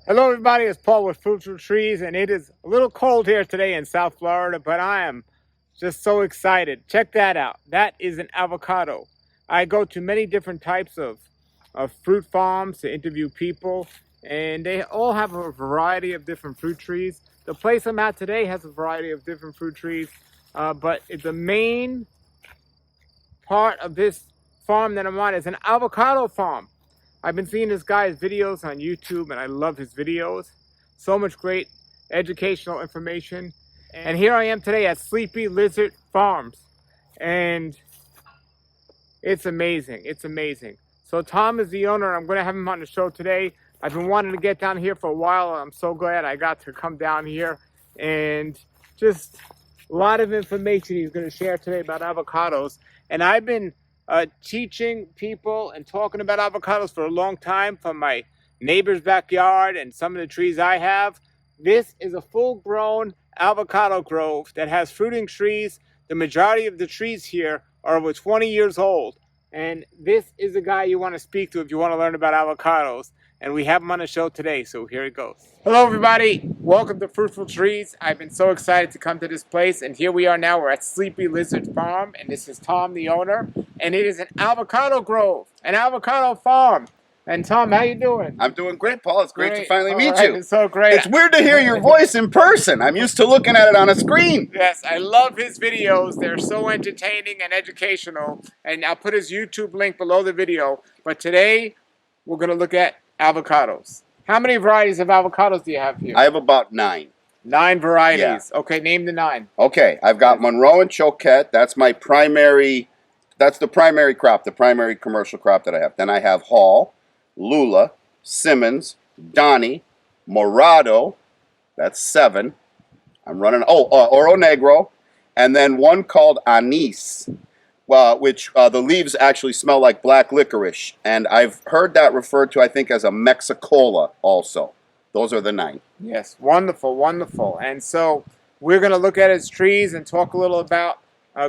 Hello everybody, it's Paul with Fruitful Trees, and it is a little cold here today in South Florida, but I am just so excited. Check that out. That is an avocado. I go to many different types of fruit farms to interview people, and they all have a variety of different fruit trees. The place I'm at today has a variety of different fruit trees, but the main part of this farm that I'm on is an avocado farm. I've been seeing this guy's videos on YouTube and I love his videos. So much great educational information. And here I am today at Sleepy Lizard Farms. And it's amazing. It's amazing. So Tom is the owner. I'm going to have him on the show today. I've been wanting to get down here for a while. I'm so glad I got to come down here. And just a lot of information he's going to share today about avocados. And I've been teaching people and talking about avocados for a long time from my neighbor's backyard and some of the trees I have. This is a full-grown avocado grove that has fruiting trees. The majority of the trees here are over 20 years old. And this is a guy you want to speak to if you want to learn about avocados. And we have him on the show today, so here he goes. Hello everybody, welcome to Fruitful Trees. I've been so excited to come to this place, and here we are now. We're at Sleepy Lizard Farm, and this is Tom, the owner. And it is an avocado grove, an avocado farm. And Tom, how you doing? I'm doing great, Paul. It's great to finally meet right. you. It's so great. It's weird to hear your voice in person. I'm used to looking at it on a screen. Yes, I love his videos. They're so entertaining and educational. And I'll put his YouTube link below the video. But today, we're going to look at avocados. How many varieties of avocados do you have here? I have about 9. 9 varieties. Yeah. Okay, name the 9. Okay, I've got Monroe and Choquette. That's my primary, that's the primary crop, the primary commercial crop that I have. Then I have Hall, Lula, Simmons, Donnie, Morado. That's 7. I'm running, Oro Negro. And then one called Anise. Which the leaves actually smell like black licorice. And I've heard that referred to, I think, as a Mexicola also. Those are the 9. Yes, wonderful, wonderful. And so we're going to look at his trees and talk a little about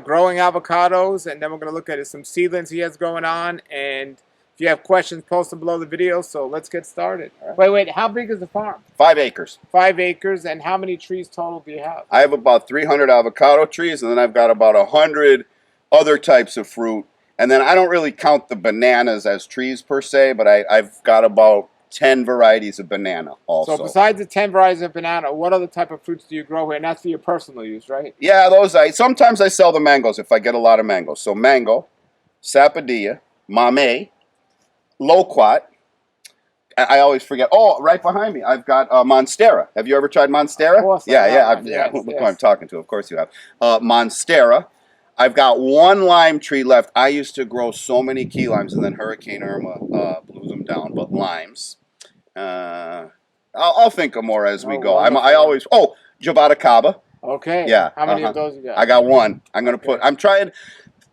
growing avocados. And then we're going to look at some seedlings he has going on. And if you have questions, post them below the video. So let's get started. Right. Wait, how big is the farm? 5 acres. 5 acres. And how many trees total do you have? I have about 300 avocado trees, and then I've got about 100 other types of fruit. And then I don't really count the bananas as trees per se, but I've got about 10 varieties of banana also. So besides the 10 varieties of banana, what other type of fruits do you grow here? And that's for your personal use, right? Yeah, sometimes I sell the mangoes if I get a lot of mangoes. So mango, sapodilla, mamey, loquat. I always forget. Oh, right behind me, I've got Monstera. Have you ever tried Monstera? Of course. Yeah. Look who I'm talking to. Of course you have. Monstera. I've got 1 lime tree left. I used to grow so many key limes, and then Hurricane Irma blew them down. But limes, I'll think of more as we go. Jaboticaba. Okay. Yeah. How many of those you got? I got 1. I'm trying.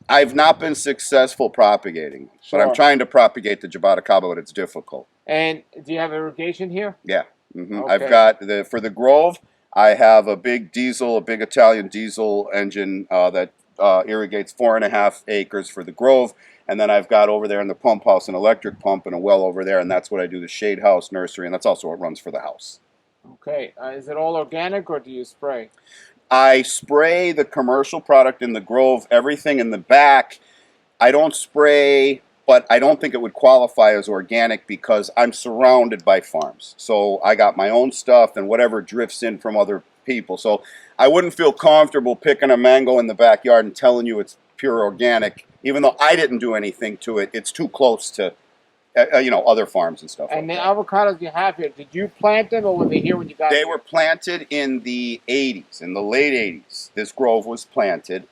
I've not been successful propagating, but I'm trying to propagate the Jaboticaba, but it's difficult. And do you have irrigation here? Yeah. Okay. Okay. I've got for the grove. I have a big Italian diesel engine that irrigates 4.5 acres for the grove, and then I've got over there in the pump house an electric pump and a well over there, and that's what I do, the shade house, nursery, and that's also what runs for the house. Okay. Is it all organic, or do you spray? I spray the commercial product in the grove. Everything in the back, I don't spray, but I don't think it would qualify as organic because I'm surrounded by farms. So I got my own stuff and whatever drifts in from other people. So I wouldn't feel comfortable picking a mango in the backyard and telling you it's pure organic, even though I didn't do anything to it. It's too close to, other farms and stuff. And the avocados you have here, did you plant them, or were they here when you got them? here? They were planted in the 80s, in the late 80s. This grove was planted.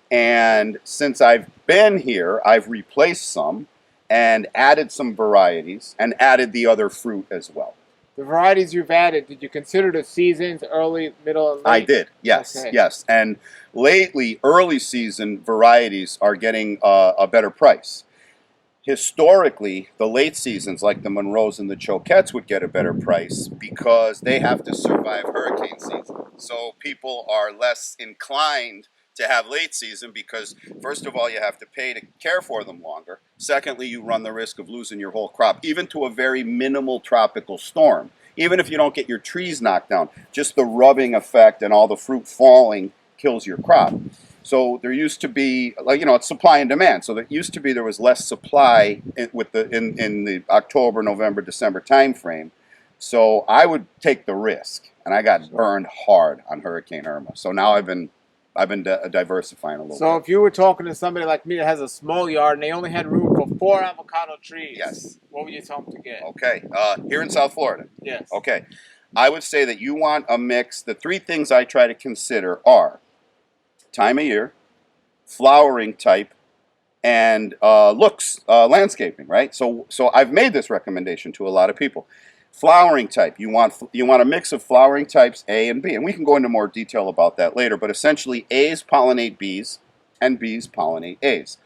And since I've been here, I've replaced some and added some varieties and added the other fruit as well. The varieties you've added, did you consider the seasons, early, middle, and late? I did, yes, okay. Yes. And lately, early season varieties are getting a better price. Historically, the late seasons, like the Monroes and the Choquettes, would get a better price because they have to survive hurricane season. So people are less inclined to have late season because, first of all, you have to pay to care for them longer. Secondly, you run the risk of losing your whole crop, even to a very minimal tropical storm. even if you don't get your trees knocked down. Just the rubbing effect and all the fruit falling kills your crop. So there used to be, like, it's supply and demand. So there was less supply in the October, November, December time frame. So I would take the risk, and I got burned hard on Hurricane Irma. So now I've been diversifying a little bit. So if you were talking to somebody like me that has a small yard and they only had room for 4 avocado trees, yes, what would you tell them to get? Okay, here in South Florida. Yes. Okay, I would say that you want a mix. The 3 things I try to consider are time of year, flowering type, and looks, landscaping. Right. So I've made this recommendation to a lot of people. Flowering type, you want a mix of flowering types A and B, and we can go into more detail about that later, but essentially A's pollinate B's and B's pollinate A's.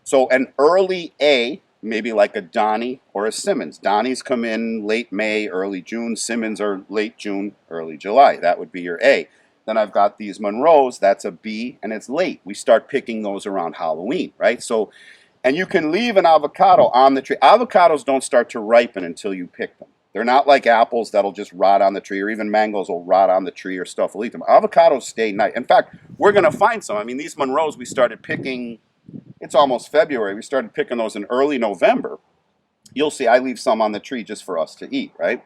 So an early A, maybe like a Donnie or a Simmons. Donnies come in late May, early June. Simmons are late June, early July. That would be your A. Then I've got these Monroes, that's a B, and it's late. We start picking those around Halloween, right? So, and you can leave an avocado on the tree. Avocados don't start to ripen until you pick them. They're not like apples that'll just rot on the tree, or even mangoes will rot on the tree or stuff will eat them. Avocados stay nice. In fact, we're going to find some. I mean, these Monroes we started picking, it's almost February. We started picking those in early November. You'll see I leave some on the tree just for us to eat, right?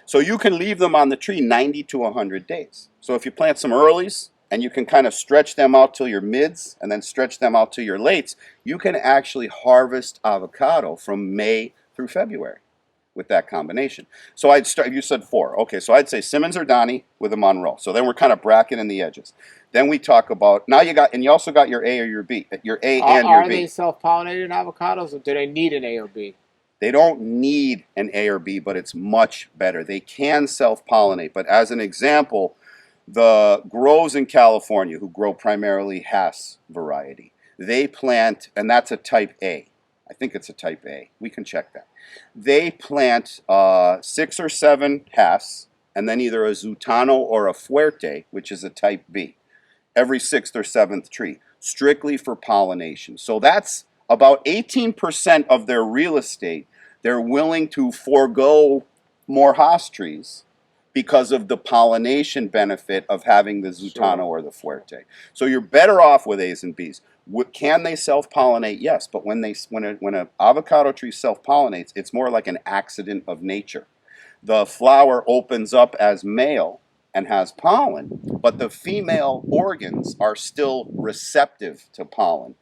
So you can leave them on the tree 90 to 100 days. So if you plant some earlies and you can kind of stretch them out till your mids and then stretch them out to your lates, you can actually harvest avocado from May through February with that combination. So I'd start, you said 4. Okay, so I'd say Simmons or Donnie with a Monroe. So then we're kind of bracketing the edges. Then we talk about, now you also got your A or your B, your A and your B. Are they self-pollinated avocados, or do they need an A or B? They don't need an A or B, but it's much better. They can self-pollinate, but as an example, the grows in California who grow primarily Hass variety, they plant, and that's a type A. I think it's a type A. We can check that. They plant 6 or 7 Hass, and then either a Zutano or a Fuerte, which is a type B, every 6th or 7th tree, strictly for pollination. So that's about 18% of their real estate. They're willing to forego more Hass trees because of the pollination benefit of having the Zutano or the Fuerte. So you're better off with A's and B's. Can they self-pollinate? Yes, but when an avocado tree self-pollinates, it's more like an accident of nature. The flower opens up as male and has pollen, but the female organs are still receptive to pollen.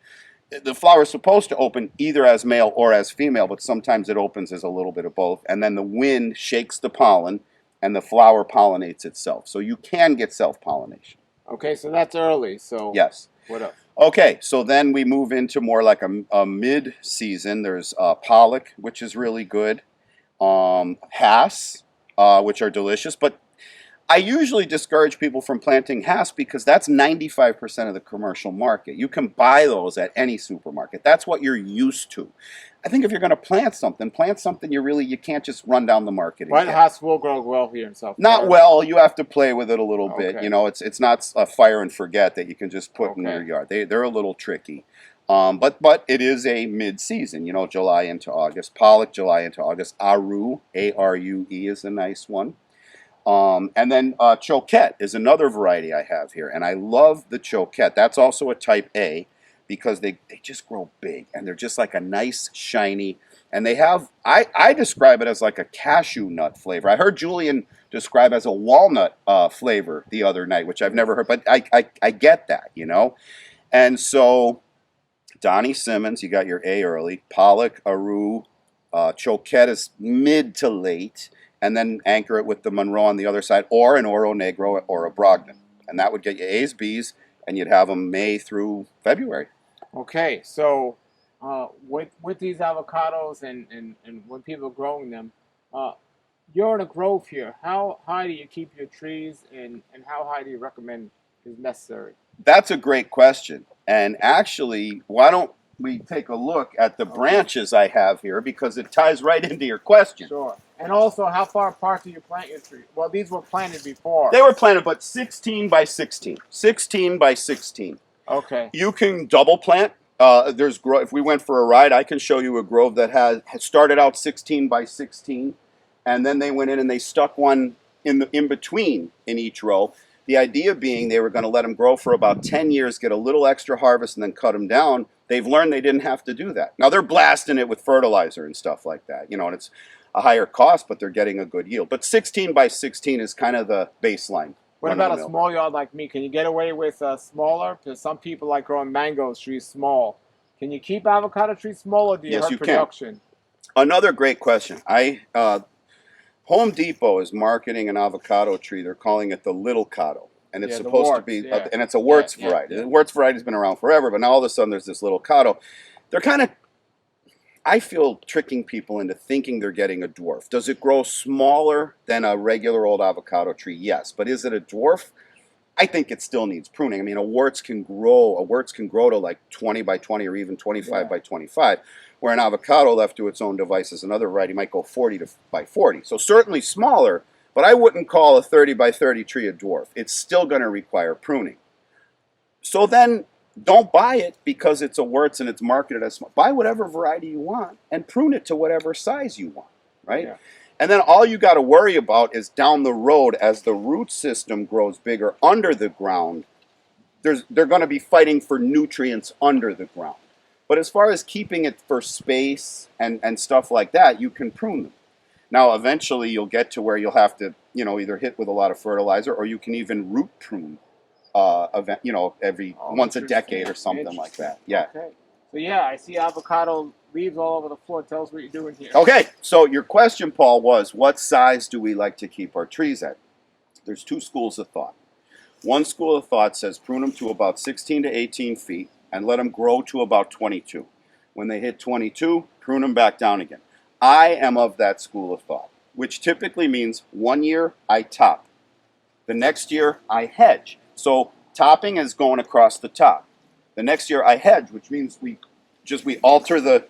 The flower is supposed to open either as male or as female, but sometimes it opens as a little bit of both, and then the wind shakes the pollen and the flower pollinates itself. So you can get self-pollination. Okay, so that's early. So yes. What else? Okay, so then we move into more like a mid-season. There's Pollock, which is really good. Hass, which are delicious. But I usually discourage people from planting Hass because that's 95% of the commercial market. You can buy those at any supermarket. That's what you're used to. I think if you're going to plant something you can't just run down the market. Why Hass will grow well here in South Florida? Not well. You have to play with it a little bit. Okay. You know, it's not a fire and forget that you can just put in your yard. They're a little tricky. But it is a mid-season, you know, July into August. Pollock, July into August. Aru, A-R-U-E is a nice one. And then Choquette is another variety I have here. And I love the Choquette. That's also a type A because they just grow big. And they're just like a nice, shiny. And they have, I describe it as like a cashew nut flavor. I heard Julian describe as a walnut flavor the other night, which I've never heard. But I get that, you know. And so Donnie Simmons, you got your A early. Pollock, Aru, Choquette is mid to late. And then anchor it with the Monroe on the other side, or an Oro Negro or a Brogdon. And that would get you A's, B's, and you'd have them May through February. Okay, so with these avocados and when people are growing them, you're in a grove here. How high do you keep your trees, and how high do you recommend is necessary? That's a great question. And actually, why don't we take a look at the branches I have here, because it ties right into your question. Sure. And also, how far apart do you plant your tree? Well, these were planted before. They were planted, but 16 by 16. 16 by 16. Okay. You can double plant. If we went for a ride, I can show you a grove that has started out 16 by 16, and then they went in and they stuck one in between in each row. The idea being they were going to let them grow for about 10 years, get a little extra harvest, and then cut them down. They've learned they didn't have to do that. Now they're blasting it with fertilizer and stuff like that, you know, and it's a higher cost, but they're getting a good yield. But 16 by 16 is kind of the baseline. What about a small yard like me? Can you get away with smaller? Because some people like growing mango trees small. Can you keep avocado trees small, or do you hurt production? Another great question. Home Depot is marketing an avocado tree. They're calling it the little cado. And it's supposed to be, and it's a Wirtz variety. The Wirtz variety has been around forever, but now all of a sudden there's this little cado. They're kind of, I feel, tricking people into thinking they're getting a dwarf. Does it grow smaller than a regular old avocado tree? Yes. But is it a dwarf? I think it still needs pruning. I mean, a Wirtz can grow to like 20 by 20 or even 25 by 25, where an avocado left to its own devices, another variety might go 40 by 40. So certainly smaller, but I wouldn't call a 30 by 30 tree a dwarf. It's still going to require pruning. So then don't buy it because it's a Wirtz and it's marketed as small. Buy whatever variety you want and prune it to whatever size you want, right? Yeah. And then all you got to worry about is down the road, as the root system grows bigger under the ground, they're going to be fighting for nutrients under the ground. But as far as keeping it for space and stuff like that, you can prune them. Now, eventually you'll get to where you'll have to, you know, either hit with a lot of fertilizer, or you can even root prune, every once a decade or something like that. Yeah. Okay. So yeah, I see avocado leaves all over the floor. Tell us what you're doing here. Okay, so your question, Paul, was what size do we like to keep our trees at? There's two schools of thought. One school of thought says prune them to about 16 to 18 feet and let them grow to about 22. When they hit 22, prune them back down again. I am of that school of thought, which typically means 1 year I top. The next year I hedge. So topping is going across the top. The next year I hedge, which means we alter the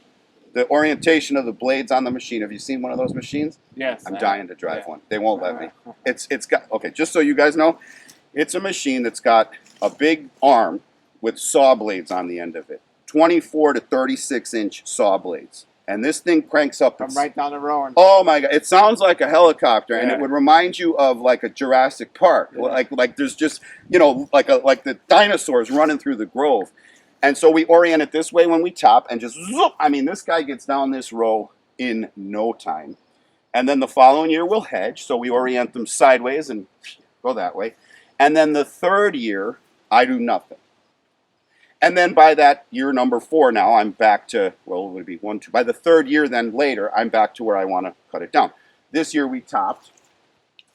orientation of the blades on the machine. Have you seen one of those machines? Yes. I'm dying to drive one. They won't let me. It's got, okay, just so you guys know, it's a machine that's got a big arm with saw blades on the end of it. 24 to 36 inch saw blades. And this thing cranks up. Come right down the road. Oh my God! It sounds like a helicopter, and it would remind you of like a Jurassic Park. Yeah. Like there's just, you know, like the dinosaurs running through the grove. And so we orient it this way when we top, and just zoop. I mean, this guy gets down this row in no time. And then the following year we'll hedge, so we orient them sideways and go that way. And then the third year I do nothing. And then by that year number 4 now, I'm back to, well, it would be 1, 2. By the third year then later, I'm back to where I want to cut it down. This year we topped,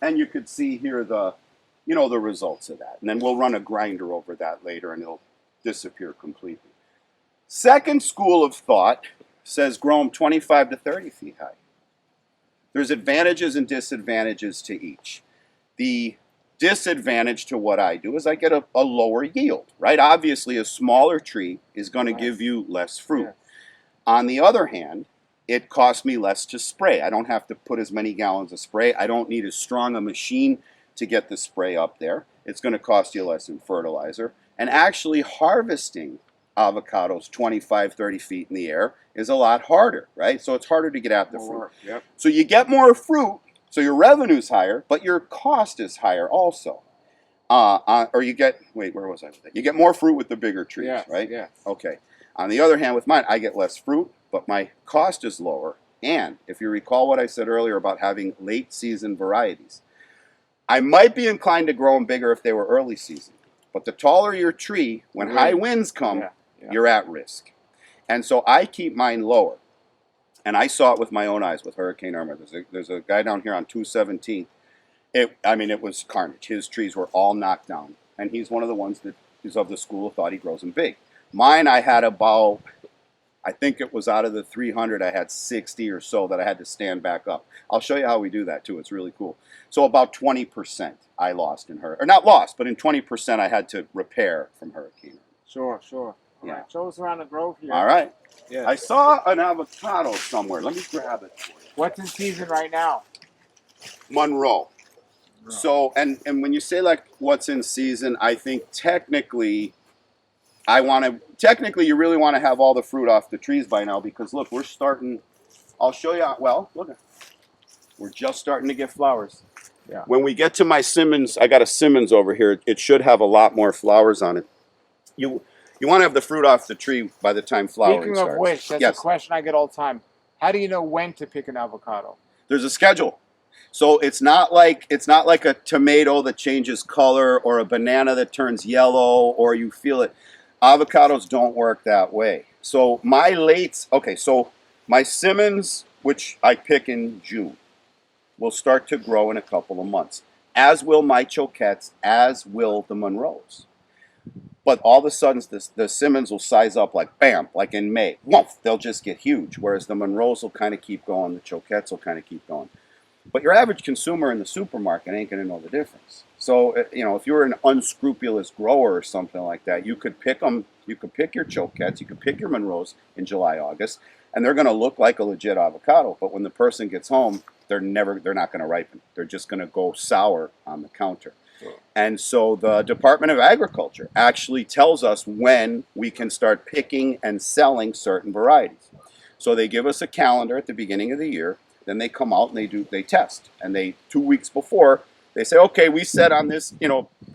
and you could see here the results of that. And then we'll run a grinder over that later, and it'll disappear completely. Second school of thought says grow them 25 to 30 feet high. There's advantages and disadvantages to each. The disadvantage to what I do is I get a lower yield, right? Obviously, a smaller tree is going to give you less fruit. Yeah. On the other hand, it costs me less to spray. I don't have to put as many gallons of spray. I don't need as strong a machine to get the spray up there. It's going to cost you less in fertilizer. And actually harvesting avocados 25, 30 feet in the air is a lot harder, right? So it's harder to get at the fruit. Yep. So you get more fruit, so your revenue's higher, but your cost is higher also. Or you get, wait, where was I with that? You get more fruit with the bigger trees, right? Yeah. Okay. On the other hand, with mine, I get less fruit, but my cost is lower. And if you recall what I said earlier about having late season varieties, I might be inclined to grow them bigger if they were early season. But the taller your tree, when high winds come, you're at risk. And so I keep mine lower. And I saw it with my own eyes with Hurricane Irma. There's a guy down here on 217. It was carnage. His trees were all knocked down. And he's one of the ones that is of the school of thought he grows them big. Mine, I had about, I think it was out of the 300, I had 60 or so that I had to stand back up. I'll show you how we do that too. It's really cool. So about 20% I lost in Hurricane, or not lost, but in 20% I had to repair from Hurricane. Sure. All right. Show us around the grove here. All right. Yes. I saw an avocado somewhere. Let me grab it for you. What's in season right now? Monroe. So, and when you say like what's in season, I think technically you really want to have all the fruit off the trees by now, because look, we're starting, I'll show you, well, look, We're just starting to get flowers. Yeah. When we get to my Simmons, I got a Simmons over here. It should have a lot more flowers on it. You want to have the fruit off the tree by the time flowering Speaking of starts. which, that's a question I get all the time. How do you know when to pick an avocado? There's a schedule. So it's not like a tomato that changes color or a banana that turns yellow or you feel it. Avocados don't work that way. So my Simmons, which I pick in June, will start to grow in a couple of months, as will my Choquettes, as will the Monroes. But all of a sudden, the Simmons will size up like bam, like in May. Woof, they'll just get huge, whereas the Monroes will kind of keep going, the Choquettes will kind of keep going. But your average consumer in the supermarket ain't going to know the difference. So, if you're an unscrupulous grower or something like that, you could pick them. You could pick your Choquettes, you could pick your Monroes in July, August, and they're going to look like a legit avocado. But when the person gets home, they're not going to ripen. They're just going to go sour on the counter. And so the Department of Agriculture actually tells us when we can start picking and selling certain varieties. So they give us a calendar at the beginning of the year. Then they come out and they test. And 2 weeks before, they say, okay, we said on this,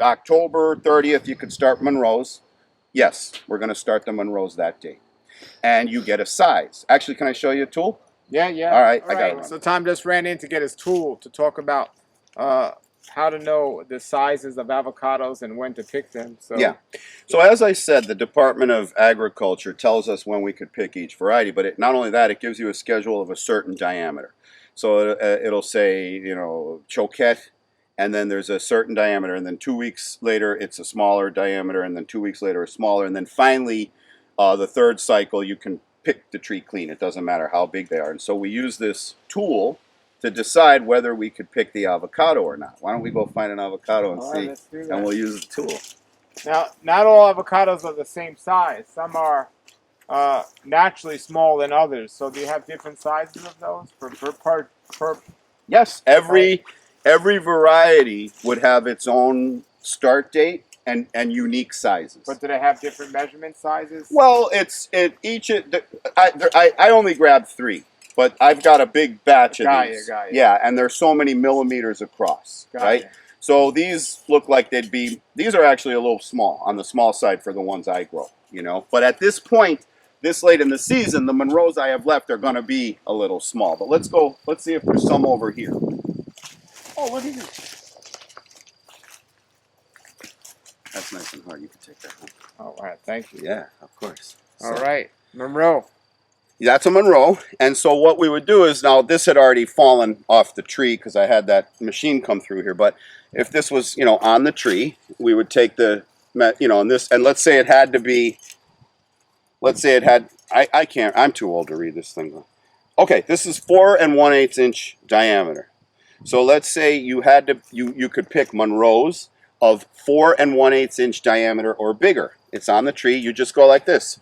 October 30th, you could start Monroes. Yes, we're going to start the Monroes that day. And you get a size. Actually, can I show you a tool? Yeah. All right, I got it. So Tom just ran in to get his tool to talk about how to know the sizes of avocados and when to pick them. So as I said, the Department of Agriculture tells us when we could pick each variety, but not only that, it gives you a schedule of a certain diameter. So it'll say, Choquette, and then there's a certain diameter, and then 2 weeks later it's a smaller diameter, and then 2 weeks later a smaller, and then finally the third cycle you can pick the tree clean. It doesn't matter how big they are. And so we use this tool to decide whether we could pick the avocado or not. Why don't we go find an avocado and see, and we'll use the tool. Now, not all avocados are the same size. Some are naturally smaller than others. So do you have different sizes of those per Yes, every variety would have its own start date and unique sizes. But do they have different measurement sizes? Well, I only grabbed 3, but I've got a big batch of these. Got you. Yeah, and they're so many millimeters across, right? So these look like these are actually a little small, on the small side for the ones I grow, But at this point, this late in the season, the Monroes I have left are going to be a little small. But let's see if there's some over here. Oh, look at this. That's nice and hard. You can take that home. All right, thank you. Yeah, of course. All right, Monroe. That's a Monroe. And so what we would do is, now this had already fallen off the tree because I had that machine come through here. But if this was, on the tree, we would take and let's say it had to be, I can't, I'm too old to read this thing. Okay, this is 4 1/8 inch diameter. So let's say you could pick Monroes of 4 1/8 inch diameter or bigger. It's on the tree. You just go like this.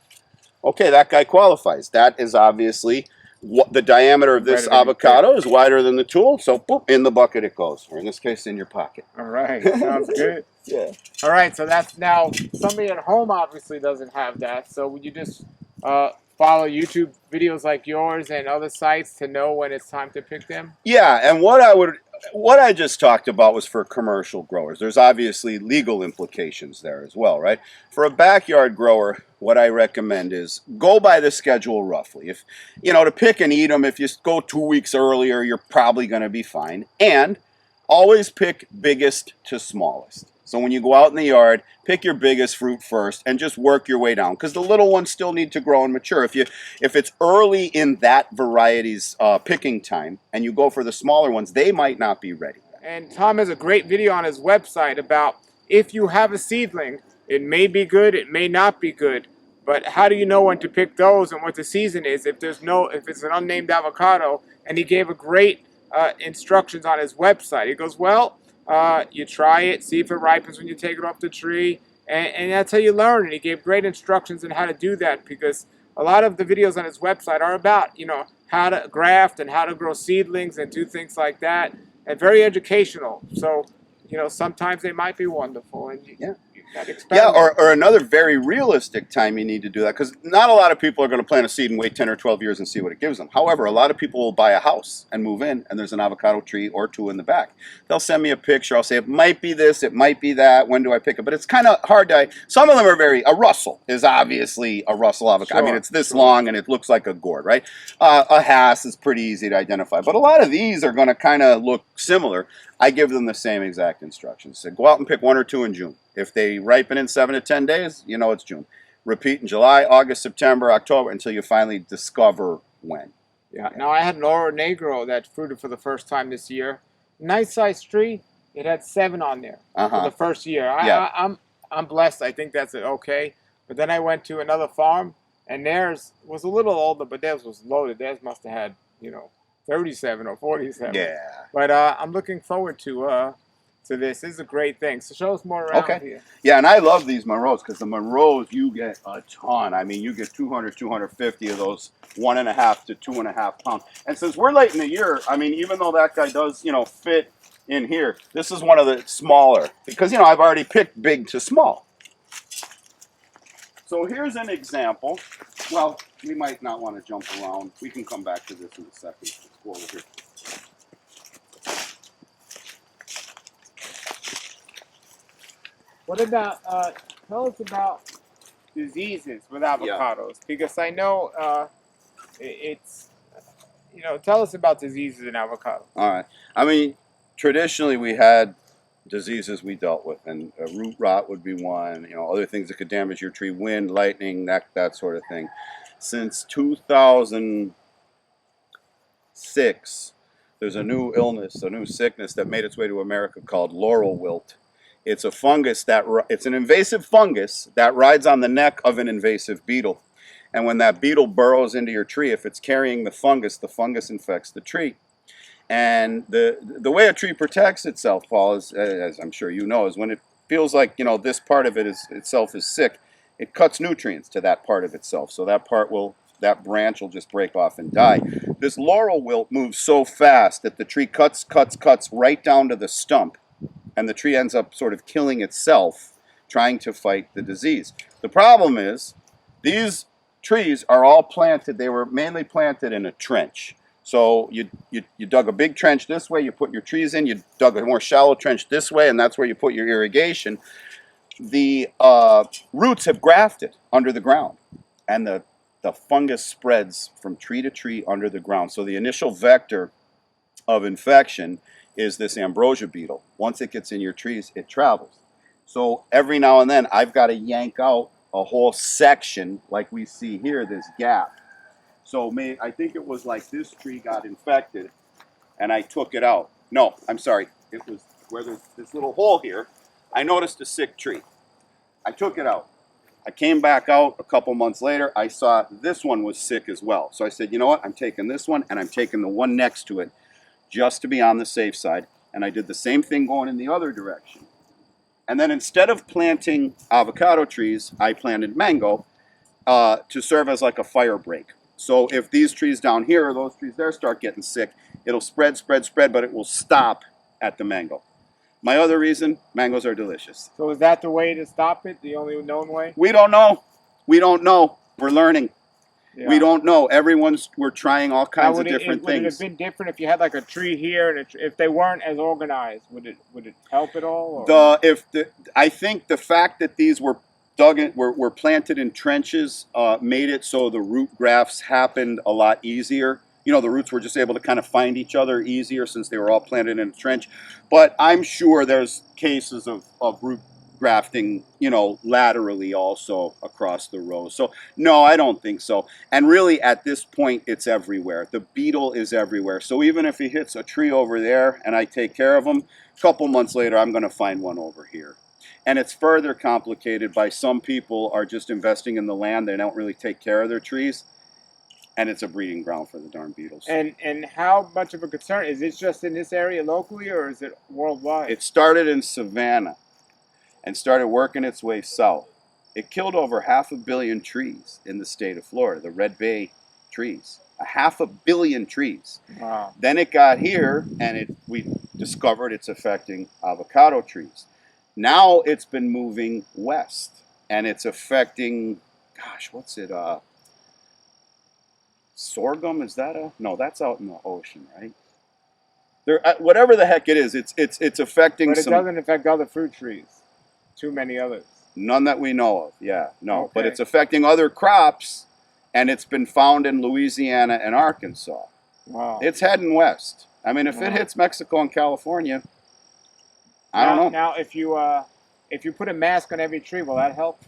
Okay, that guy qualifies. That is obviously what the diameter of this avocado is wider than the tool. So, boop, in the bucket it goes, or in this case, in your pocket. All right, sounds good. Yeah. All right, so that's now somebody at home obviously doesn't have that. So would you just follow YouTube videos like yours and other sites to know when it's time to pick them? Yeah, and what I just talked about was for commercial growers. There's obviously legal implications there as well, right? For a backyard grower, what I recommend is go by the schedule roughly. If, to pick and eat them, if you go 2 weeks earlier, you're probably going to be fine. And always pick biggest to smallest. So when you go out in the yard, pick your biggest fruit first and just work your way down, because the little ones still need to grow and mature. If it's early in that variety's picking time and you go for the smaller ones, they might not be ready. And Tom has a great video on his website about if you have a seedling, it may be good, it may not be good, but how do you know when to pick those and what the season is if it's an unnamed avocado? And he gave a great instructions on his website. He goes, you try it, see if it ripens when you take it off the tree, and that's how you learn. And he gave great instructions on how to do that, because a lot of the videos on his website are about, how to graft and how to grow seedlings and do things like that, and very educational. So, sometimes they might be wonderful, and you That Yeah, experiment. or another very realistic time you need to do that, because not a lot of people are going to plant a seed and wait 10 or 12 years and see what it gives them. However, a lot of people will buy a house and move in, and there's an avocado tree or two in the back. They'll send me a picture. I'll say, it might be this, it might be that. When do I pick it? But it's kind of hard to. Some of them are a Russell is obviously a Russell avocado. I mean, Sure, it's this sure. long and it looks like a gourd, right? A Hass is pretty easy to identify. But a lot of these are going to kind of look similar. I give them the same exact instructions. So go out and pick one or two in June. If they ripen in 7 to 10 days, you know it's June. Repeat in July, August, September, October, until you finally discover when. Yeah. Okay. Now I had an Oro Negro that fruited for the first time this year. Nice sized tree. It had 7 on there for the first year. Yeah. I'm blessed. I think that's okay. But then I went to another farm, and theirs was a little older, but theirs was loaded. Theirs must have had 37 or 47. Yeah. But I'm looking forward to this. This is a great thing. So show us more around here. Yeah, and I love these Monroes, because the Monroes, you get a ton. I mean, you get 200, 250 of those 1.5 to 2.5 pounds. And since we're late in the year, I mean, even though that guy does, fit in here, this is one of the smaller, because, I've already picked big to small. So here's an example. Well, we might not want to jump around. We can come back to this in a second. Let's go over here. What about, tell us about diseases with avocados, because I know tell us about diseases in avocados. All right. I mean, traditionally we had diseases we dealt with, and root rot would be one, other things that could damage your tree, wind, lightning, that sort of thing. Since 2006, there's a new illness, a new sickness that made its way to America called laurel wilt. It's a fungus it's an invasive fungus that rides on the neck of an invasive beetle. And when that beetle burrows into your tree, if it's carrying the fungus infects the tree. And the way a tree protects itself, Paul, is, as I'm sure you know, is when it feels like, this part of it itself is sick, it cuts nutrients to that part of itself. So that branch will just break off and die. This laurel wilt moves so fast that the tree cuts right down to the stump. And the tree ends up sort of killing itself trying to fight the disease. The problem is these trees are all planted, they were mainly planted in a trench. So you dug a big trench this way, you put your trees in, you dug a more shallow trench this way, and that's where you put your irrigation. The roots have grafted under the ground, and the fungus spreads from tree to tree under the ground. So the initial vector of infection is this ambrosia beetle. Once it gets in your trees, it travels. So every now and then, I've got to yank out a whole section, like we see here, this gap. So I think it was like this tree got infected, and I took it out. No, I'm sorry. It was where there's this little hole here. I noticed a sick tree. I took it out. I came back out a couple months later. I saw this one was sick as well. So I said, you know what? I'm taking this one, and I'm taking the one next to it, just to be on the safe side. And I did the same thing going in the other direction. And then instead of planting avocado trees, I planted mango to serve as like a fire break. So if these trees down here or those trees there start getting sick, it'll spread, but it will stop at the mango. My other reason, mangoes are delicious. So is that the way to stop it? The only known way? We don't know. We're learning. Yeah. We don't know. We're trying all kinds of different things. Would it have been different if you had like a tree here, and if they weren't as organized? Would it help at all? I think the fact that these were were planted in trenches made it so the root grafts happened a lot easier. The roots were just able to kind of find each other easier since they were all planted in a trench. But I'm sure there's cases of root grafting, laterally also across the rows. So no, I don't think so. And really at this point, it's everywhere. The beetle is everywhere. So even if he hits a tree over there and I take care of him, a couple months later, I'm going to find one over here. And it's further complicated by some people are just investing in the land. They don't really take care of their trees. And it's a breeding ground for the darn beetles. And how much of a concern is it? Just in this area locally, or is it worldwide? It started in Savannah and started working its way south. It killed over 500 million trees in the state of Florida, the Red Bay trees. 500 million trees. Wow. Then it got here, and we discovered it's affecting avocado trees. Now it's been moving west, and it's affecting, gosh, what's it? Sorghum, is that a? No, that's out in the ocean, right? There, whatever the heck it is, it's affecting But it some. doesn't affect other fruit trees. Too many others. None that we know of. Yeah, no, Okay. but it's affecting other crops, and it's been found in Louisiana and Arkansas. Wow. It's heading west. I mean, if Wow. it hits Mexico and California, I don't know. Now, if you put a mask on every tree, will that help?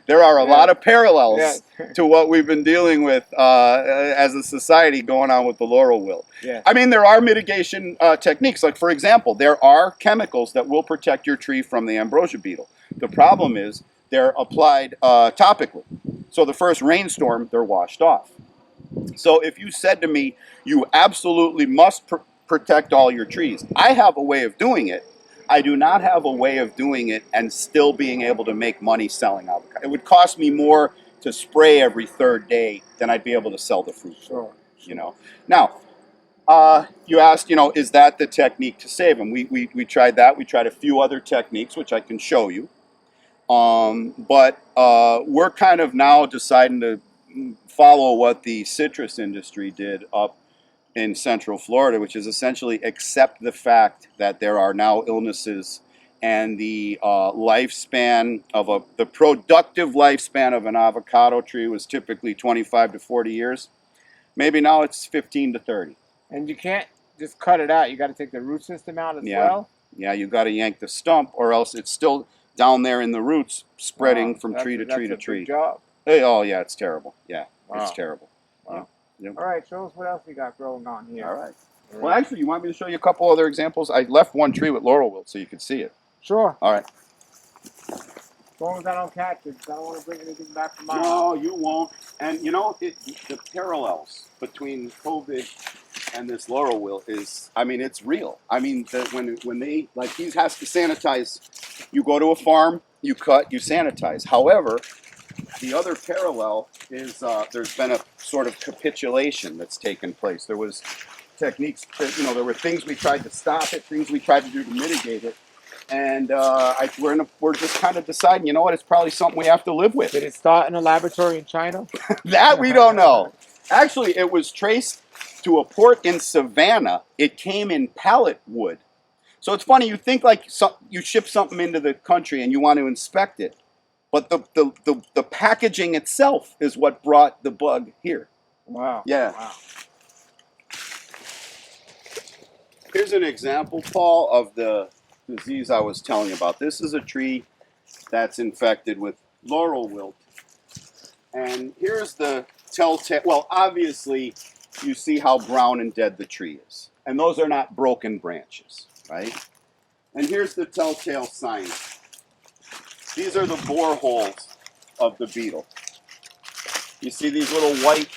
There are a lot of parallels Yes. to what we've been dealing with as a society going on with the laurel wilt. Yes. I mean, there are mitigation techniques. Like, for example, there are chemicals that will protect your tree from the ambrosia beetle. The problem is they're applied topically. So the first rainstorm, they're washed off. So if you said to me, you absolutely must protect all your trees, I have a way of doing it. I do not have a way of doing it and still being able to make money selling avocado. It would cost me more to spray every third day than I'd be able to sell the fruit. Sure. You know. Now, you asked, is that the technique to save them? We tried that. We tried a few other techniques, which I can show you. But we're kind of now deciding to follow what the citrus industry did up in Central Florida, which is essentially accept the fact that there are now illnesses, and the lifespan of the productive lifespan of an avocado tree was typically 25 to 40 years. Maybe now it's 15 to 30. And you can't just cut it out. You got to take the root system out as well. Yeah, you got to yank the stump, or else it's still down there in the roots, spreading from tree to tree to tree. Big job. Oh yeah, it's terrible. Yeah, Wow. it's terrible. Wow. Yep. All right, show us what else you got growing on here. All right. Well, actually, you want me to show you a couple other examples? I left one tree with laurel wilt so you could see it. Sure. All right. As long as I don't catch it, I don't want to bring anything back from my house. No, you won't. And the parallels between COVID and this laurel wilt is, I mean, it's real. I mean, when they, like, he has to sanitize. You go to a farm, you cut, you sanitize. However, the other parallel is there's been a sort of capitulation that's taken place. There was techniques that, there were things we tried to stop it, things we tried to do to mitigate it. And we're just kind of deciding, it's probably something we have to live with. Did it start in a laboratory in China? That we don't know. Actually, it was traced to a port in Savannah. It came in pallet wood. So it's funny, you think like you ship something into the country and you want to inspect it, but the packaging itself is what brought the bug here. Wow. Yeah. Wow. Here's an example, Paul, of the disease I was telling you about. This is a tree that's infected with laurel wilt. And here's the telltale. Well, obviously, you see how brown and dead the tree is. And those are not broken branches, right? And here's the telltale signs. These are the boreholes of the beetle. You see these little white,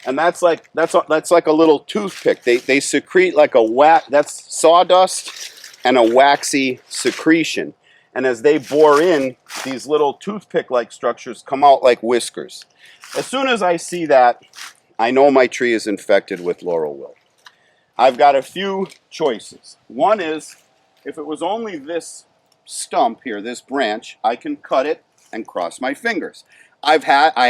and that's like a little toothpick. They secrete like a that's sawdust and a waxy secretion. And as they bore in, these little toothpick-like structures come out like whiskers. As soon as I see that, I know my tree is infected with laurel wilt. I've got a few choices. One is, if it was only this stump here, this branch, I can cut it and cross my fingers. I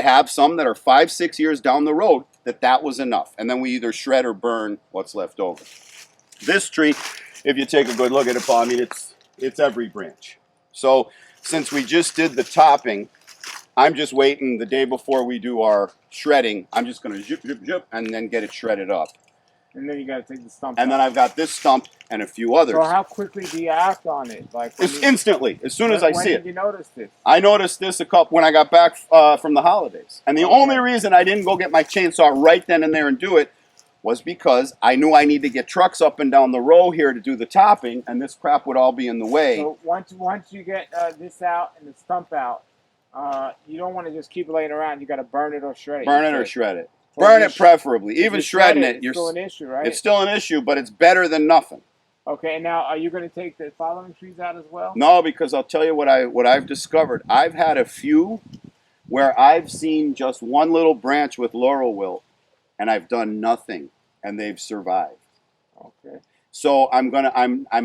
have some that are 5-6 years down the road that was enough. And then we either shred or burn what's left over. This tree, if you take a good look at it, Paul, I mean, it's every branch. So since we just did the topping, I'm just waiting the day before we do our shredding. I'm just going to zip, zip, zip, and then get it shredded up. And then you got to take the stump And out. then I've got this stump and a few others. So how quickly do you act on it? Like Instantly, as soon as I see it. When did you notice this? I noticed this when I got back from the holidays. And the only reason I didn't go get my chainsaw right then and there and do it was because I knew I need to get trucks up and down the row here to do the topping, and this crap would all be in the way. So once you get this out and the stump out, you don't want to just keep it laying around. You got to burn it or shred it. Burn it or shred it. Burn it preferably. Even shredding it, it's still an issue, right? It's still an issue, but it's better than nothing. Okay, and now are you going to take the following trees out as well? No, because I'll tell you what I've discovered. I've had a few where I've seen just one little branch with laurel wilt, and I've done nothing, and they've survived. Okay. So I'm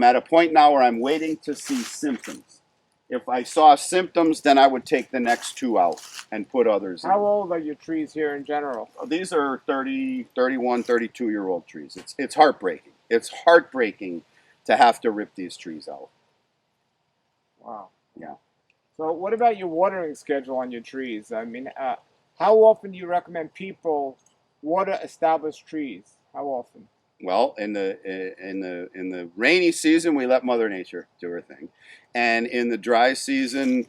at a point now where I'm waiting to see symptoms. If I saw symptoms, then I would take the next two out and put others in. How old are your trees here in general? These are 30, 31, 32-year-old trees. It's heartbreaking. It's heartbreaking to have to rip these trees out. Wow. Yeah. So what about your watering schedule on your trees? I mean, how often do you recommend people water established trees? How often? Well, in the rainy season, we let Mother Nature do her thing, and in the dry season,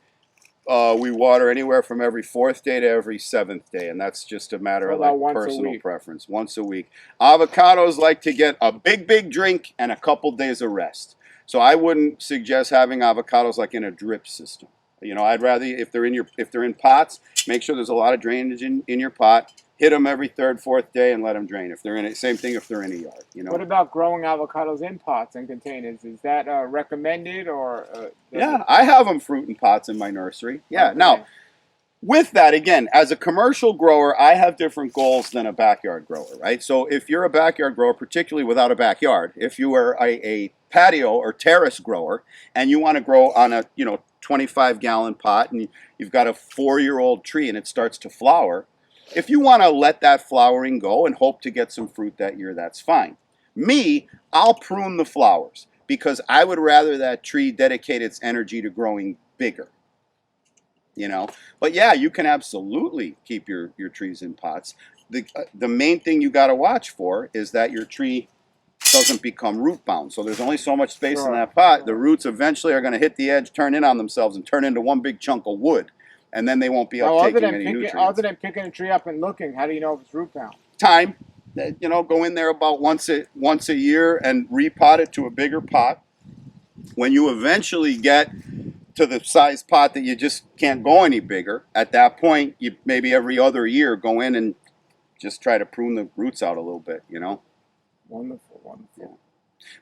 we water anywhere from every fourth day to every seventh day, and that's just a matter of like personal preference. Once a week. Avocados like to get a big drink and a couple days of rest. So I wouldn't suggest having avocados like in a drip system. You know, I'd rather if they're in pots, make sure there's a lot of drainage in your pot. Hit them every third, fourth day and let them drain. If they're in it, same thing if they're in a yard. You know. What about growing avocados in pots and containers? Is that recommended or? Yeah, I have them fruit in pots in my nursery. Yeah. Okay. Now, with that, again, as a commercial grower, I have different goals than a backyard grower, right? So if you're a backyard grower, particularly without a backyard, if you are a patio or terrace grower and you want to grow on a 25-gallon pot and you've got a 4-year-old tree and it starts to flower, if you want to let that flowering go and hope to get some fruit that year, that's fine. Me, I'll prune the flowers because I would rather that tree dedicate its energy to growing bigger. You know, but yeah, you can absolutely keep your trees in pots. The main thing you got to watch for is that your tree doesn't become root bound. So there's only so much space in that pot. The roots eventually are going to hit the edge, turn in on themselves, and turn into one big chunk of wood. And then they won't be uptaking any nutrients. Other than picking a tree up and looking, how do you know if it's root bound? Time. You know, go in there about once a year and repot it to a bigger pot. When you eventually get to the size pot that you just can't go any bigger, at that point, you maybe every other year go in and just try to prune the roots out a little bit, you know? Wonderful, wonderful. Yeah.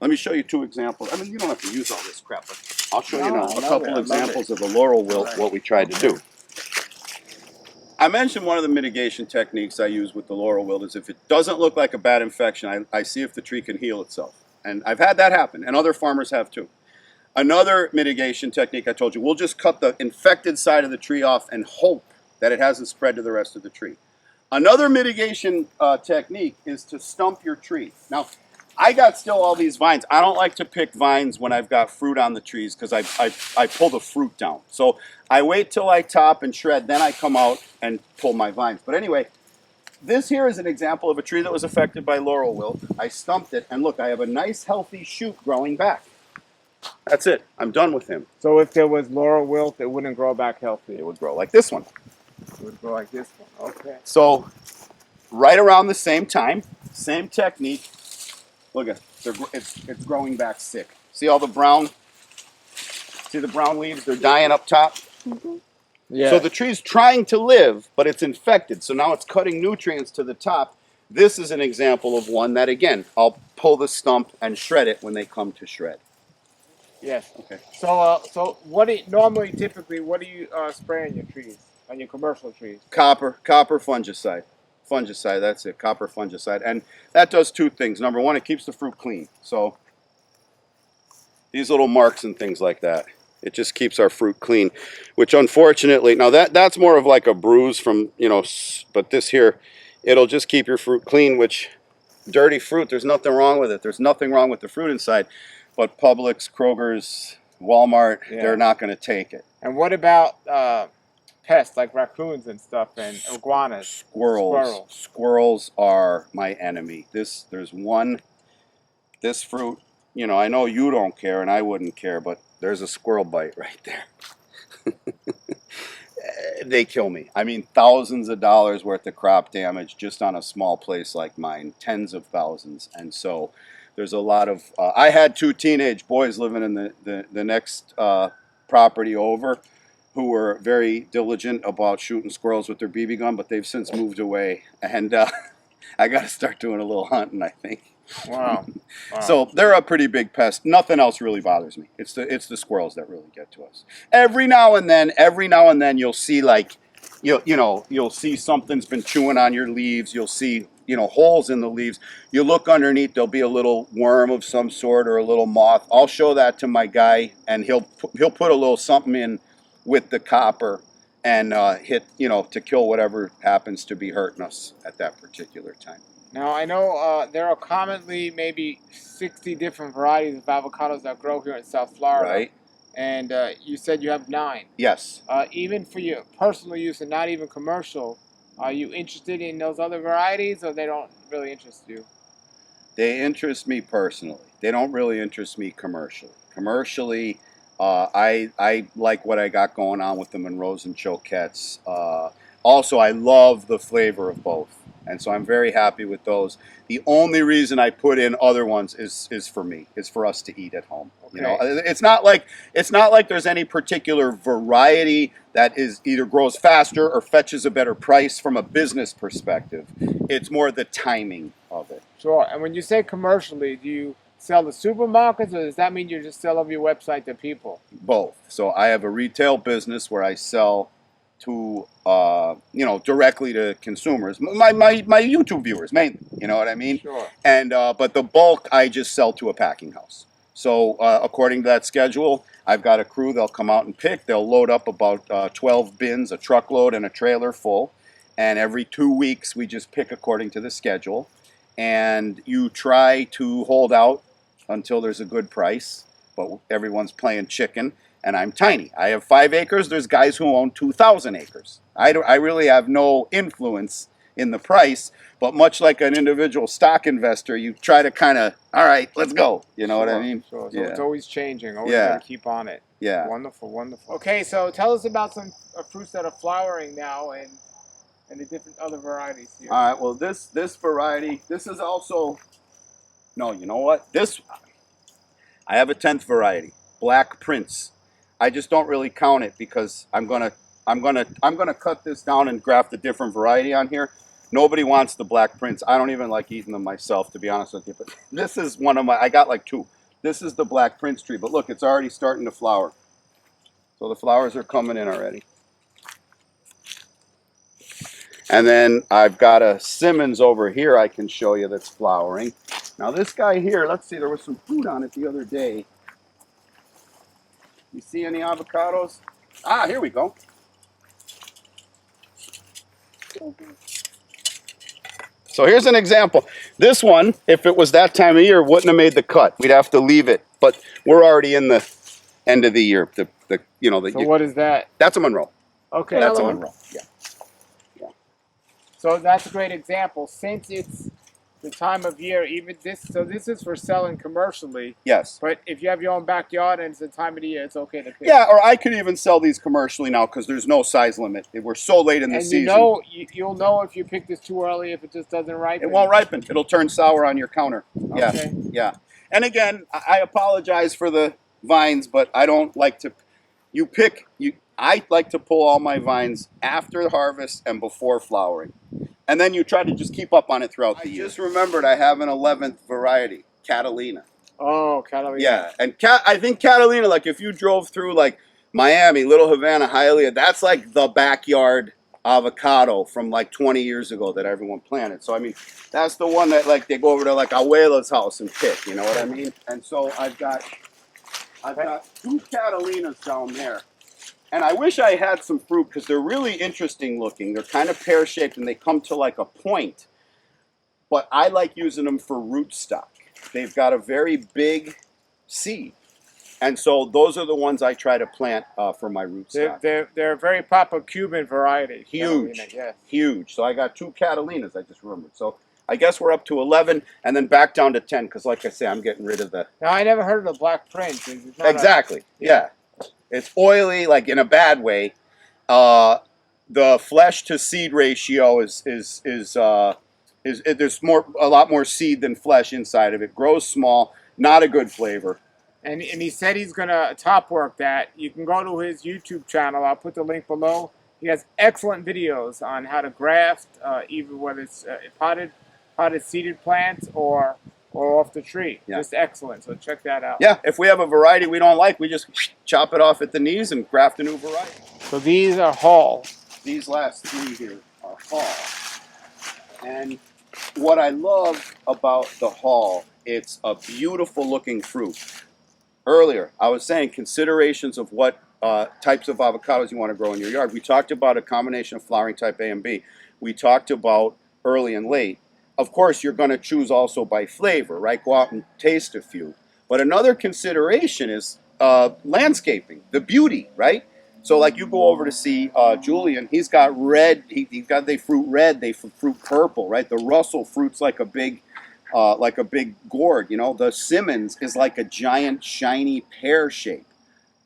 Let me show you two examples. I mean, you don't have to use all this crap, but I'll show you now a couple examples of the laurel wilt, what we tried to do. I mentioned one of the mitigation techniques I use with the laurel wilt is if it doesn't look like a bad infection, I see if the tree can heal itself. And I've had that happen, and other farmers have too. Another mitigation technique I told you, we'll just cut the infected side of the tree off and hope that it hasn't spread to the rest of the tree. Another mitigation technique is to stump your tree. Now, I got still all these vines. I don't like to pick vines when I've got fruit on the trees because I pull the fruit down. So I wait till I top and shred, then I come out and pull my vines. But anyway, this here is an example of a tree that was affected by laurel wilt. I stumped it, and look, I have a nice healthy shoot growing back. That's it. I'm done with him. So if there was laurel wilt, it wouldn't grow back healthy. It would grow like this one. It would grow like this one. Okay. So right around the same time, same technique. Look at it's growing back sick. See all the brown? See the brown leaves? They're dying up top. Mm-hmm. Yeah. So the tree's trying to live, but it's infected. So now it's cutting nutrients to the top. This is an example of one that, again, I'll pull the stump and shred it when they come to shred. Yes. Okay. So what do you, typically, what do you spray on your trees, on your commercial trees? Copper fungicide. Fungicide, that's it, copper fungicide. And that does two things. Number one, it keeps the fruit clean. So these little marks and things like that, it just keeps our fruit clean, which unfortunately, now that's more of like a bruise from, but this here, it'll just keep your fruit clean, which dirty fruit, there's nothing wrong with it. There's nothing wrong with the fruit inside. But Publix, Kroger's, Walmart, they're not going to take it. And what about pests like raccoons and stuff and iguanas? Squirrels are my enemy. This fruit, I know you don't care and I wouldn't care, but there's a squirrel bite right there. They kill me. I mean, thousands of dollars worth of crop damage just on a small place like mine, tens of thousands. And so there's a lot of, I had two teenage boys living in the next property over who were very diligent about shooting squirrels with their BB gun, but they've since moved away. And I got to start doing a little hunting, I think. Wow. So they're a pretty big pest. Nothing else really bothers me. It's the squirrels that really get to us. Every now and then you'll see like, you'll see something's been chewing on your leaves. You'll see you know, holes in the leaves, you look underneath, there'll be a little worm of some sort or a little moth. I'll show that to my guy, and he'll put a little something in with the copper and hit, you know, to kill whatever happens to be hurting us at that particular time. Now, I know there are commonly maybe 60 different varieties of avocados that grow here in South Florida. Right. And you said you have 9. Yes. Even for your personal use and not even commercial, are you interested in those other varieties, or they don't really interest you? They interest me personally. They don't really interest me commercially. Commercially, I like what I got going on with the Monroes and Choquettes. Also, I love the flavor of both, and so I'm very happy with those. The only reason I put in other ones is for me. It's for us to eat at home. Okay. You know, it's not like there's any particular variety that is either grows faster or fetches a better price from a business perspective. It's more the timing of it. Sure. And when you say commercially, do you sell to supermarkets, or does that mean you just sell over your website to people? Both. So I have a retail business where I sell to you know, directly to consumers, my YouTube viewers mainly. You know what I mean? Sure. And but the bulk I just sell to a packing house. So according to that schedule, I've got a crew. They'll come out and pick. They'll load up about 12 bins, a truckload and a trailer full. And every 2 weeks, we just pick according to the schedule. And you try to hold out until there's a good price. But everyone's playing chicken. And I'm tiny. I have 5 acres. There's guys who own 2,000 acres. I really have no influence in the price. But much like an individual stock investor, you try to kind of, all right, let's go. You know what I mean? Sure. So it's always changing. Always Yeah. got to keep on it. Yeah. Wonderful, wonderful. Okay, so tell us about some fruits that are flowering now and the different other varieties here. All right. Well, this variety, this is also, no, you know what? This, I have a 10th variety, Black Prince. I just don't really count it because I'm gonna cut this down and graft a different variety on here. Nobody wants the Black Prince. I don't even like eating them myself, to be honest with you. But this is one of my, I got like 2. This is the Black Prince tree, but look, it's already starting to flower. So the flowers are coming in already. And then I've got a Simmons over here I can show you that's flowering. Now this guy here, let's see, there was some fruit on it the other day. You see any avocados? Ah, here we go. So here's an example. This one, if it was that time of year, wouldn't have made the cut. We'd have to leave it. But we're already in the end of the year. So what is that? That's a Monroe. Okay. That's a Monroe. Yeah. Yeah. So that's a great example. Since it's the time of year, even this, so this is for selling commercially. Yes. But if you have your own backyard and it's the time of the year, it's okay to pick. Yeah, or I could even sell these commercially now because there's no size limit. We're so late in the season. You know, you'll know if you pick this too early if it just doesn't ripen. It won't ripen. It'll turn sour on your counter. Yeah. Okay. Yeah. And again, I apologize for the vines, but I don't like to. I like to pull all my vines after harvest and before flowering. And then you try to just keep up on it throughout the year. I just remembered I have an 11th variety, Catalina. Oh, Catalina. Yeah, and I think Catalina, like if you drove through like Miami, Little Havana, Hialeah, that's like the backyard avocado from like 20 years ago that everyone planted. So I mean, that's the one that like they go over to like Abuela's house and pick, you know what I mean? And so I've got 2 Catalinas down there. And I wish I had some fruit because they're really interesting looking. They're kind of pear-shaped and they come to like a point. But I like using them for rootstock. They've got a very big seed. And so those are the ones I try to plant for my rootstock. They're a very popular Cuban variety. Huge. Catalina, yes. Huge. So I got 2 Catalinas, I just remembered. So I guess we're up to 11 and then back down to 10 because like I say, I'm getting rid of the... Now, I never heard of the Black Prince. Exactly. Yeah. It's oily, like in a bad way. The flesh to seed ratio is there's a lot more seed than flesh inside of it. Grows small, not a good flavor. And he said he's gonna top work that. You can go to his YouTube channel. I'll put the link below. He has excellent videos on how to graft, even whether it's potted seeded plants or off the tree. Yeah. Just excellent. So check that out. Yeah, if we have a variety we don't like, we just chop it off at the knees and graft a new variety. So these are Hall. These last 3 here are Hall. And what I love about the Hall, it's a beautiful looking fruit. Earlier, I was saying considerations of what types of avocados you want to grow in your yard. We talked about a combination of flowering type A and B. We talked about early and late. Of course, you're going to choose also by flavor, right? Go out and taste a few. But another consideration is landscaping, the beauty, right? So like you go over to see Julian, he's got red, they fruit red, they fruit purple, right? The Russell fruits like a big gourd, you know. The Simmons is like a giant shiny pear shape.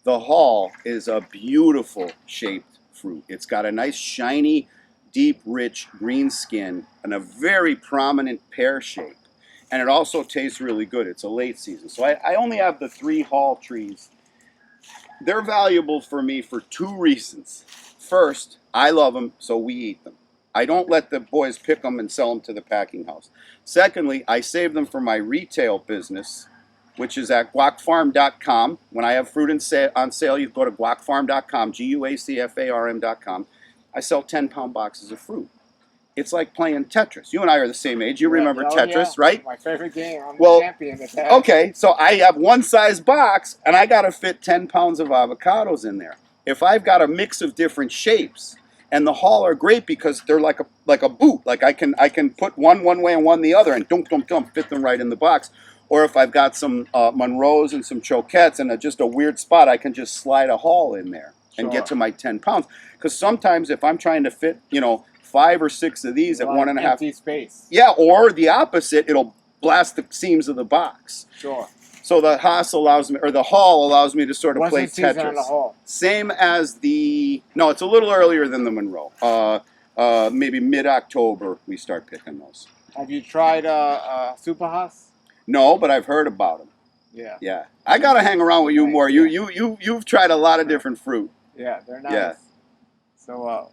The Hall is a beautiful shaped fruit. It's got a nice shiny, deep, rich green skin and a very prominent pear shape. And it also tastes really good. It's a late season. So I only have the 3 Hall trees. They're valuable for me for 2 reasons. First, I love them, so we eat them. I don't let the boys pick them and sell them to the packing house. Secondly, I save them for my retail business, which is at guacfarm.com. When I have fruit on sale, you go to guacfarm.com, guacfarm.com. I sell 10-pound boxes of fruit. It's like playing Tetris. You and I are the same age. You remember Tetris, right? My favorite game. I'm the champion at that. Okay, so I have one size box, and I got to fit 10 pounds of avocados in there. If I've got a mix of different shapes, and the Hall are great because they're like a boot. Like I can put one way and one the other, and dump, fit them right in the box. Or if I've got some Monroes and some Choquettes and just a weird spot, I can just slide a Hall in there and get to my 10 pounds. Because sometimes if I'm trying to fit, 5 or 6 of these at 1.5 empty space. Yeah, or the opposite, it'll blast the seams of the box. Sure. So the Hall allows me to sort of play What's the season Tetris. on the Hall? Same as it's a little earlier than the Monroe. Maybe mid-October we start picking those. Have you tried Super Haas? No, but I've heard about them. Yeah. Yeah. I gotta hang around with you more. You've tried a lot of different fruit. Yeah, they're nice. Yeah. So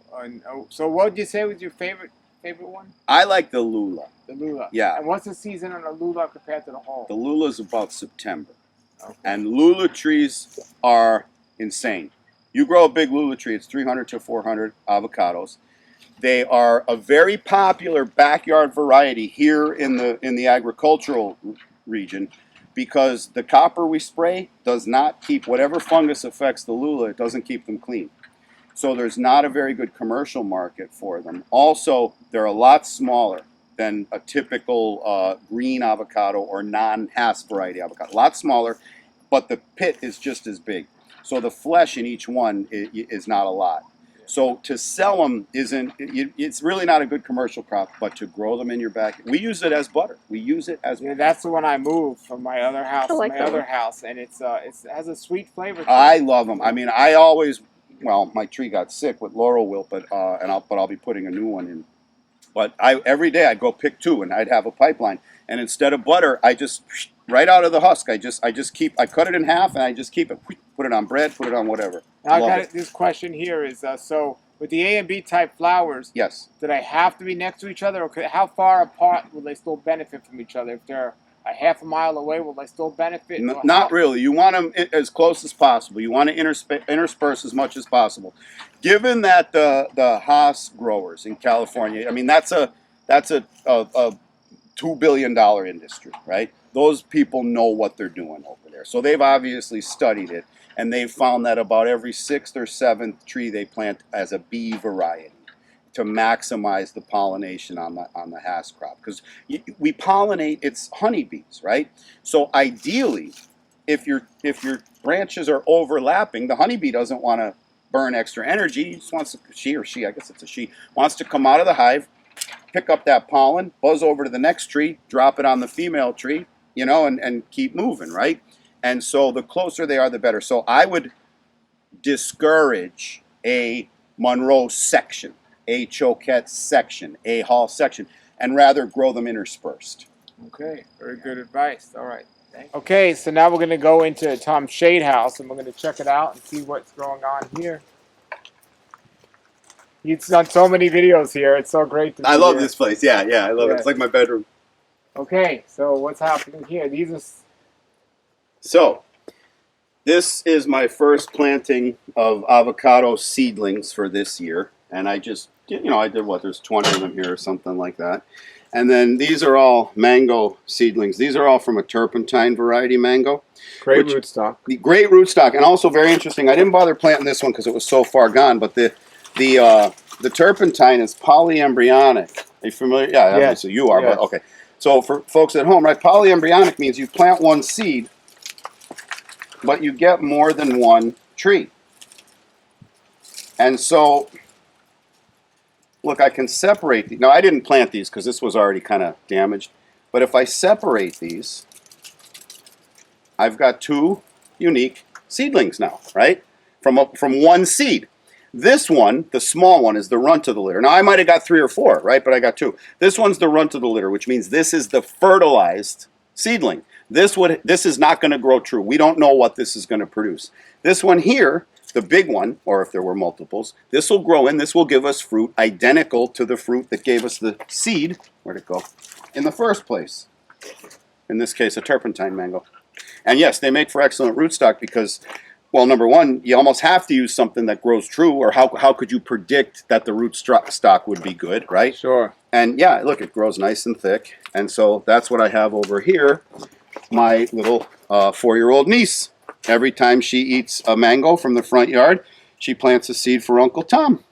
what would you say was your favorite one? I like the Lula. The Lula. Yeah. And what's the season on the Lula compared to the Hall? The Lula's about September. Okay. And Lula trees are insane. You grow a big Lula tree, it's 300 to 400 avocados. They are a very popular backyard variety here in the agricultural region because the copper we spray does not keep whatever fungus affects the Lula, it doesn't keep them clean. So there's not a very good commercial market for them. Also, they're a lot smaller than a typical green avocado or non-Hass variety avocado. A lot smaller, but the pit is just as big. So the flesh in each one is not a lot. So to sell them it's really not a good commercial crop, but to grow them in your back, we use it as butter. We use it as that's the one I moved from my other house and it has a sweet flavor to it. I love them. I mean, my tree got sick with laurel wilt, but I'll be putting a new one in. But every day I'd go pick 2 and I'd have a pipeline. And instead of butter, I just right out of the husk, I cut it in half and I just keep it, put it on bread, put it on whatever. Now I got this question here is so with the A and B type flowers, yes, do they have to be next to each other, or how far apart will they still benefit from each other? If they're a half a mile away, will they still benefit? Not really. You want them as close as possible. You want to intersperse as much as possible. Given that the Haas growers in California, I mean that's a $2 billion industry, right? Those people know what they're doing over there. So they've obviously studied it, and they've found that about every 6th or 7th tree they plant as a bee variety to maximize the pollination on the Hass crop. Because we pollinate, it's honeybees, right? So ideally, if your branches are overlapping, the honeybee doesn't want to burn extra energy. He just wants to, I guess it's a she, wants to come out of the hive, pick up that pollen, buzz over to the next tree, drop it on the female tree, and keep moving, right? And so the closer they are, the better. So I would discourage a Monroe section, a Choquette section, a Hall section, and rather grow them interspersed. Okay, very good advice. All right. Okay, so now we're going to go into Tom's shade house, and we're going to check it out and see what's going on here. He's done so many videos here. It's so great to see. I love this place. Yeah, I love it. It's like my bedroom. Okay, so what's happening here? So, this is my first planting of avocado seedlings for this year. And I just, I did there's 20 of them here or something like that. And then these are all mango seedlings. These are all from a turpentine variety mango. Great rootstock. Great rootstock, and also very interesting. I didn't bother planting this one because it was so far gone, but the turpentine is polyembryonic. Are you familiar? Yeah, yes. Obviously you are, yes. but okay. So for folks at home, right, polyembryonic means you plant one seed, but you get more than one tree. And so, look, I can separate these. Now, I didn't plant these because this was already kind of damaged. But if I separate these, I've got two unique seedlings now, right? From one seed. This one, the small one, is the runt of the litter. Now, I might have got 3 or 4, right? But I got 2. This one's the runt of the litter, which means this is the fertilized seedling. This is not going to grow true. We don't know what this is going to produce. This one here, the big one, or if there were multiples, this will grow in. This will give us fruit identical to the fruit that gave us the seed, where'd it go, in the first place. In this case, a turpentine mango. And yes, they make for excellent rootstock because, well, number one, you almost have to use something that grows true, or how could you predict that the rootstock would be good, right? Sure. And yeah, look, it grows nice and thick. And so that's what I have over here. My little 4-year-old niece. Every time she eats a mango from the front yard, she plants a seed for Uncle Tom.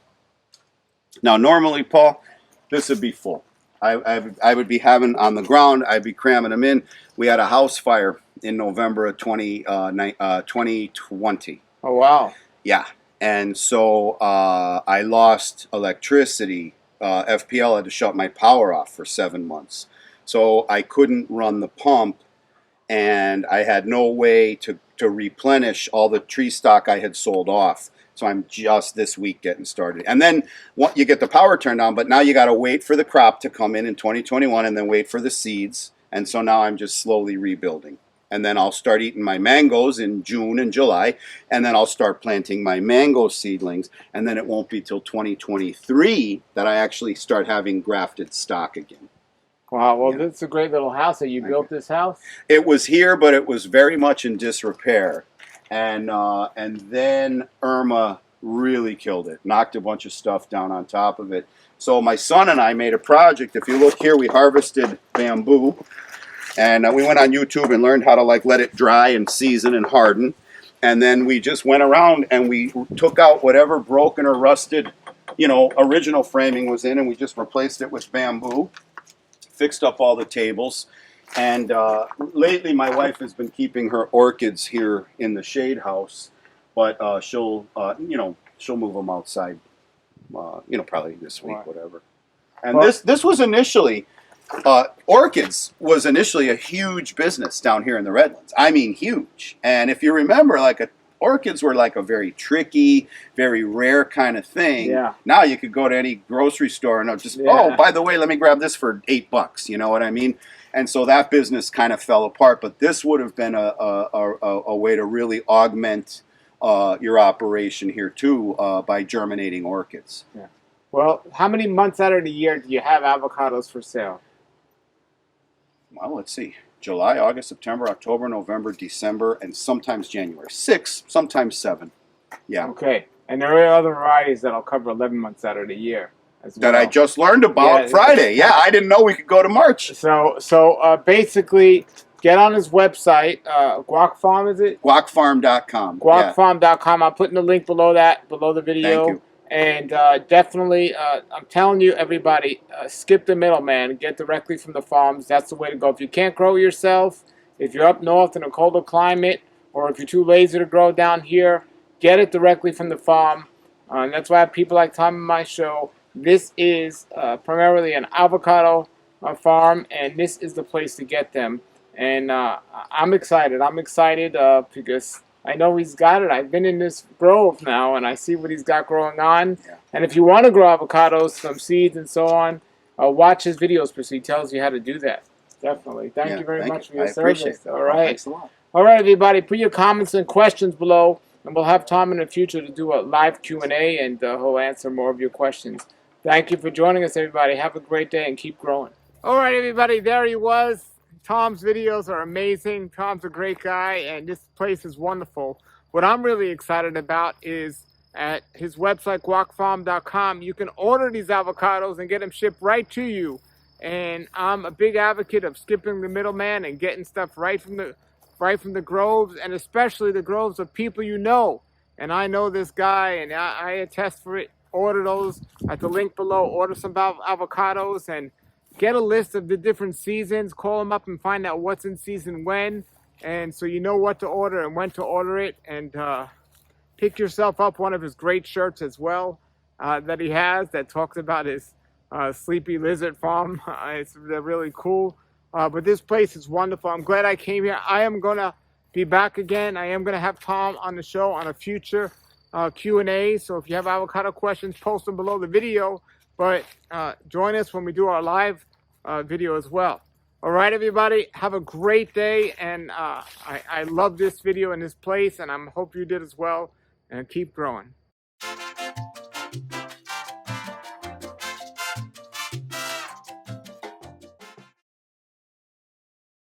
Now, normally, Paul, this would be full. I would be having on the ground, I'd be cramming them in. We had a house fire in November of 2020. Oh, wow. Yeah. And so I lost electricity. FPL had to shut my power off for 7 months. So I couldn't run the pump, and I had no way to replenish all the tree stock I had sold off. So I'm just this week getting started. And then you get the power turned on, but now you got to wait for the crop to come in 2021 and then wait for the seeds. And so now I'm just slowly rebuilding. And then I'll start eating my mangoes in June and July. And then I'll start planting my mango seedlings. And then it won't be till 2023 that I actually start having grafted stock again. Wow, well, yeah. This is a great little house. That you built this house? It was here, but it was very much in disrepair. And then Irma really killed it, knocked a bunch of stuff down on top of it. So my son and I made a project. If you look here, we harvested bamboo. And we went on YouTube and learned how to let it dry and season and harden. And then we just went around and we took out whatever broken or rusted, original framing was in, and we just replaced it with bamboo. Fixed up all the tables, and lately my wife has been keeping her orchids here in the shade house, but she'll move them outside, probably this week, whatever. And this was initially, orchids was initially a huge business down here in the Redlands. I mean, huge. And if you remember, orchids were a very tricky, very rare kind of thing. Yeah. Now you could go to any grocery store and just, oh, by the way, let me grab this for $8. You know what I mean? And so that business kind of fell apart. But this would have been a way to really augment your operation here too by germinating orchids. Yeah. Well, how many months out of the year do you have avocados for sale? Well, let's see. July, August, September, October, November, December, and sometimes January. 6, sometimes 7. Yeah. Okay. And there are other varieties that'll cover 11 months out of the year as well. That I just learned about Friday. Yeah, I didn't know we could go to March. So basically, get on his website. Guac Farm, is it? Guacfarm.com. Guacfarm.com. I'm putting the link below the video. Thank you. And definitely, I'm telling you, everybody, skip the middleman and get directly from the farms. That's the way to go. If you can't grow yourself, if you're up north in a colder climate, or if you're too lazy to grow down here, get it directly from the farm. And that's why I have people like Tom in my show. This is primarily an avocado farm, and this is the place to get them. And I'm excited. I'm excited because I know he's got it. I've been in this grove now, and I see what he's got growing on. Yeah. And if you want to grow avocados from seeds and so on, watch his videos because he tells you how to do that. Definitely. Thank you very much for your service. Appreciate it. All right. Thanks a lot. All right, everybody. Put your comments and questions below, and we'll have Tom in the future to do a live Q&A, and he'll answer more of your questions. Thank you for joining us, everybody. Have a great day and keep growing. All right, everybody. There he was. Tom's videos are amazing. Tom's a great guy, and this place is wonderful. What I'm really excited about is at his website, guacfarm.com, you can order these avocados and get them shipped right to you. And I'm a big advocate of skipping the middleman and getting stuff right from the groves, and especially the groves of people you know. And I know this guy, and I attest for it. Order those at the link below. Order some avocados and get a list of the different seasons. Call them up and find out what's in season when, and so you know what to order and when to order it. And pick yourself up one of his great shirts as well that he has that talks about his sleepy lizard farm. They're really cool. But this place is wonderful. I'm glad I came here. I am gonna be back again. I am gonna have Tom on the show on a future Q&A. So if you have avocado questions, post them below the video. But join us when we do our live video as well. All right, everybody, have a great day. And I love this video and this place, and I hope you did as well. And keep growing.